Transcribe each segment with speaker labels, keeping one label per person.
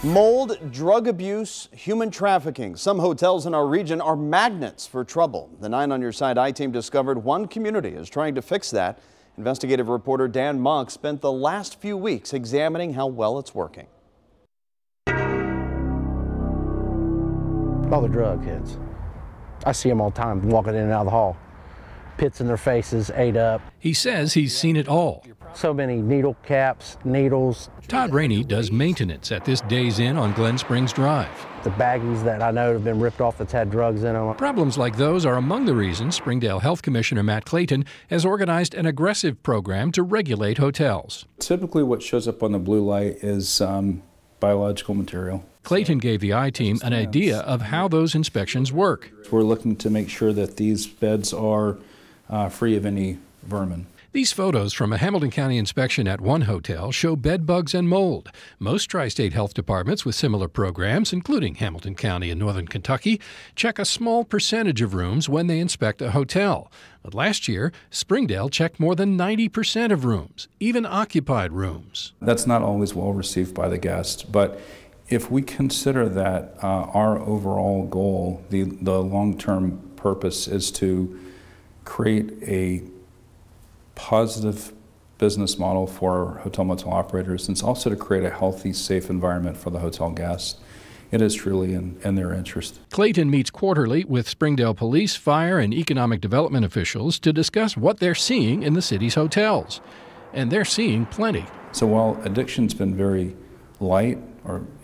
Speaker 1: Mold, drug abuse, human trafficking. Some hotels in our region are magnets for trouble. The 9 on Your Side I-Team discovered one community is trying to fix that. Investigative reporter Dan Monk spent the last few weeks examining how well it's working.
Speaker 2: All the drug heads. I see them all the time walking in and out of the hall. Pits in their faces, ate up.
Speaker 3: He says he's seen it all.
Speaker 2: So many needle caps, needles.
Speaker 3: Todd Rainey does maintenance at this Days Inn on Glen Springs Drive.
Speaker 2: The baggies that I know have been ripped off that's had drugs in them.
Speaker 3: Problems like those are among the reasons Springdale Health Commissioner Matt Clayton has organized an aggressive program to regulate hotels.
Speaker 4: Typically what shows up on the blue light is biological material.
Speaker 3: Clayton gave the I-Team an idea of how those inspections work.
Speaker 4: We're looking to make sure that these beds are free of any vermin.
Speaker 3: These photos from a Hamilton County inspection at one hotel show bed bugs and mold. Most tri-state health departments with similar programs, including Hamilton County in northern Kentucky, check a small percentage of rooms when they inspect a hotel. But last year, Springdale checked more than 90% of rooms, even occupied rooms.
Speaker 4: That's not always well received by the guest, but if we consider that our overall goal, the long-term purpose is to create a positive business model for hotel motel operators, and it's also to create a healthy, safe environment for the hotel guests. It is truly in their interest.
Speaker 3: Clayton meets quarterly with Springdale police, fire, and economic development officials to discuss what they're seeing in the city's hotels. And they're seeing plenty.
Speaker 4: So while addiction's been very light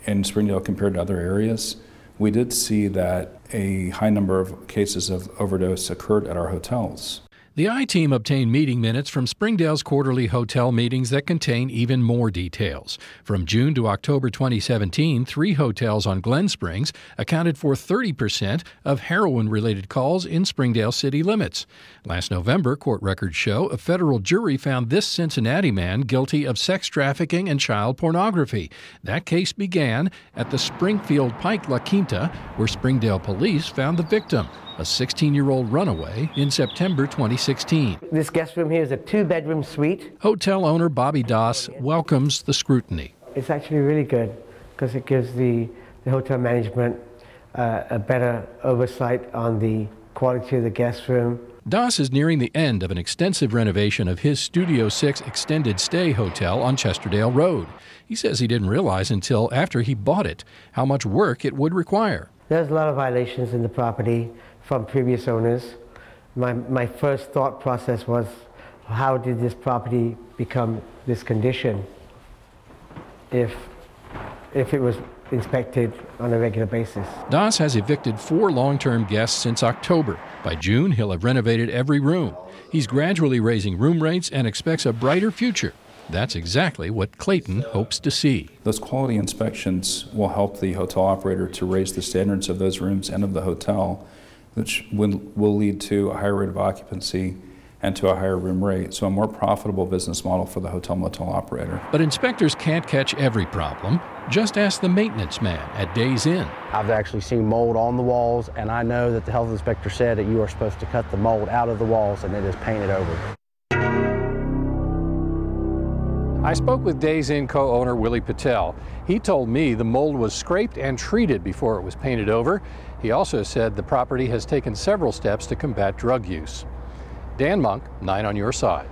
Speaker 4: in Springdale compared to other areas, we did see that a high number of cases of overdose occurred at our hotels.
Speaker 3: The I-Team obtained meeting minutes from Springdale's quarterly hotel meetings that contain even more details. From June to October 2017, 3 hotels on Glen Springs accounted for 30% of heroin-related calls in Springdale city limits. Last November, court records show a federal jury found this Cincinnati man guilty of sex trafficking and child pornography. That case began at the Springfield Pike La Quinta, where Springdale police found the victim, a 16-year-old runaway, in September 2016.
Speaker 5: This guest room here is a 2-bedroom suite.
Speaker 3: Hotel owner Bobby Doss welcomes the scrutiny.
Speaker 5: It's actually really good because it gives the hotel management a better oversight on the quality of the guest room.
Speaker 3: Doss is nearing the end of an extensive renovation of his Studio 6 extended stay hotel on Chesterdale Road. He says he didn't realize until after he bought it how much work it would require.
Speaker 5: There's a lot of violations in the property from previous owners. My first thought process was, how did this property become this condition if it was inspected on a regular basis?
Speaker 3: Doss has evicted 4 long-term guests since October. By June, he'll have renovated every room. He's gradually raising room rates and expects a brighter future. That's exactly what Clayton hopes to see.
Speaker 4: Those quality inspections will help the hotel operator to raise the standards of those rooms and of the hotel, which will lead to a higher rate of occupancy and to a higher room rate, so a more profitable business model for the hotel motel operator.
Speaker 3: But inspectors can't catch every problem. Just ask the maintenance man at Days Inn.
Speaker 2: I've actually seen mold on the walls, and I know that the health inspector said that you are supposed to cut the mold out of the walls and it is painted over.
Speaker 3: I spoke with Days Inn co-owner Willie Patel. He told me the mold was scraped and treated before it was painted over. He also said the property has taken several steps to combat drug use. Dan Monk, 9 on Your Side.